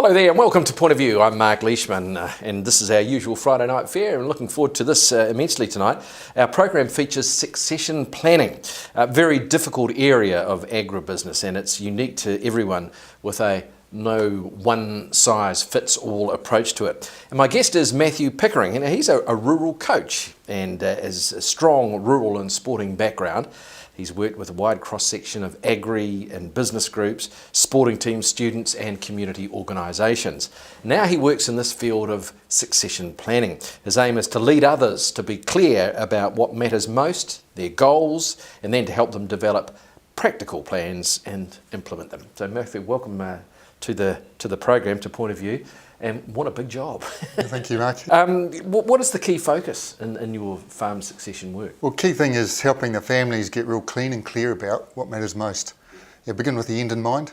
Hello there and welcome to Point of View. I'm Mark Leishman and this is our usual Friday night fare and looking forward to this immensely tonight. Our program features succession planning, a very difficult area of agribusiness, and it's unique to everyone with a no one-size-fits-all approach to it. And my guest is Matthew Pickering, and he's a rural coach and has a strong rural and sporting background. He's worked with a wide cross-section of agri and business groups, sporting teams, students and community organisations. Now he works in this field of succession planning. His aim is to lead others to be clear about what matters most, their goals, and then to help them develop practical plans and implement them. So Matthew, welcome to the program, to Point of View. And what a big job. Thank you, Mark. What is the key focus in your farm succession work? Well, key thing is helping the families get real clean and clear about what matters most. You begin with the end in mind,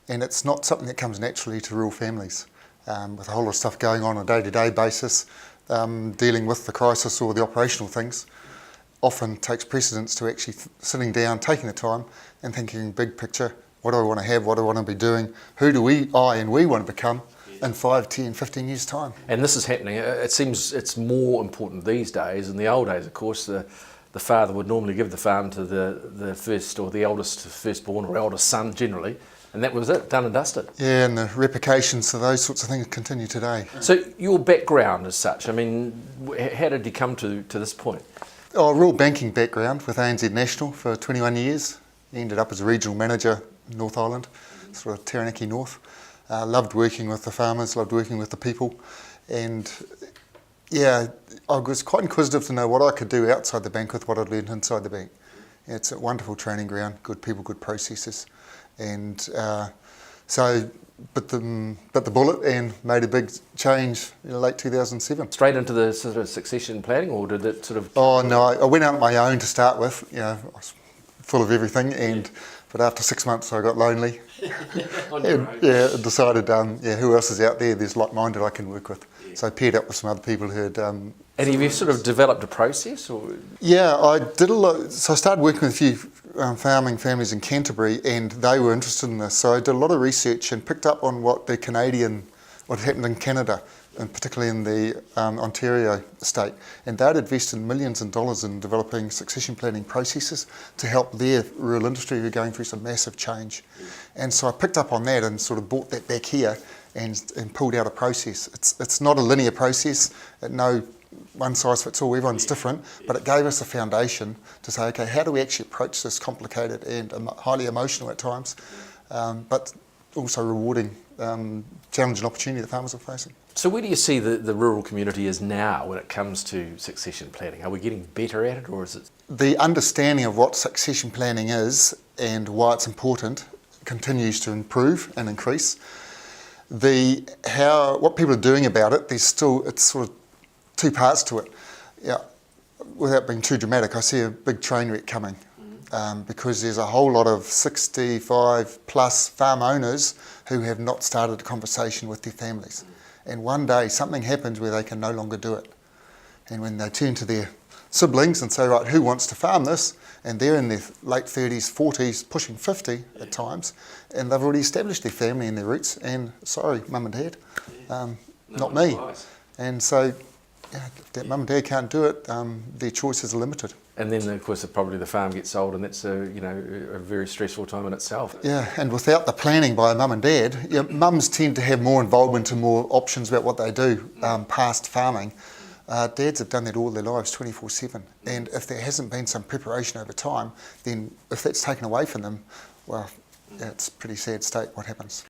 and it's not something that comes naturally to rural families. With a whole lot of stuff going on a day-to-day basis, dealing with the crisis or the operational things, often takes precedence to actually sitting down, taking the time and thinking big picture. What do I want to have? What do I want to be doing? Who do we want to become in 5, 10, 15 years' time? And this is happening. It seems it's more important these days. In the old days, of course, the father would normally give the farm to the first or the eldest firstborn or eldest son generally, and that was it, done and dusted. Yeah, and the replications of those sorts of things continue today. So your background as such, I mean, how did you come to this point? Oh, a rural banking background with ANZ National for 21 years. Ended up as a regional manager in North Island, sort of Taranaki North. Loved working with the farmers, loved working with the people, and yeah, I was quite inquisitive to know what I could do outside the bank with what I'd learned inside the bank. It's a wonderful training ground, good people, good processes, and so bit the bullet and made a big change in late 2007. Straight into the sort of succession planning, or did it sort of? Oh no, I went out on my own to start with. You know, I was full of everything, and but after 6 months I got lonely. Decided, who else is out there? There's like-minded I can work with. Yeah. So I paired up with some other people who had. And have you sort of developed a process, or? Yeah, I did a lot. So I started working with a few farming families in Canterbury, and they were interested in this. So I did a lot of research and picked up on what happened in Canada, and particularly in the Ontario state. And they'd invested millions of dollars in developing succession planning processes to help their rural industry who were going through some massive change. And so I picked up on that and sort of brought that back here and pulled out a process. It's not a linear process, no one size fits all, everyone's different, but it gave us a foundation to say, okay, how do we actually approach this complicated and highly emotional at times, but also rewarding challenge and opportunity that farmers are facing. So where do you see the rural community is now when it comes to succession planning? Are we getting better at it, or is it? The understanding of what succession planning is and why it's important continues to improve and increase. What people are doing about it, it's sort of two parts to it. Yeah, without being too dramatic, I see a big train wreck coming. Because there's a whole lot of 65 plus farm owners who have not started a conversation with their families. And one day something happens where they can no longer do it. And when they turn to their siblings and say, right, who wants to farm this? And they're in their late 30s, 40s, pushing 50 at times, and they've already established their family and their roots, and sorry, mum and dad, not me. And so if that mum and dad can't do it, their choices are limited. And then, of course, probably the farm gets sold, and that's a very stressful time in itself. Yeah, and without the planning by mum and dad, mums tend to have more involvement and more options about what they do past farming. Dads have done that all their lives, 24/7. And if there hasn't been some preparation over time, then if that's taken away from them, well, it's a pretty sad state what happens.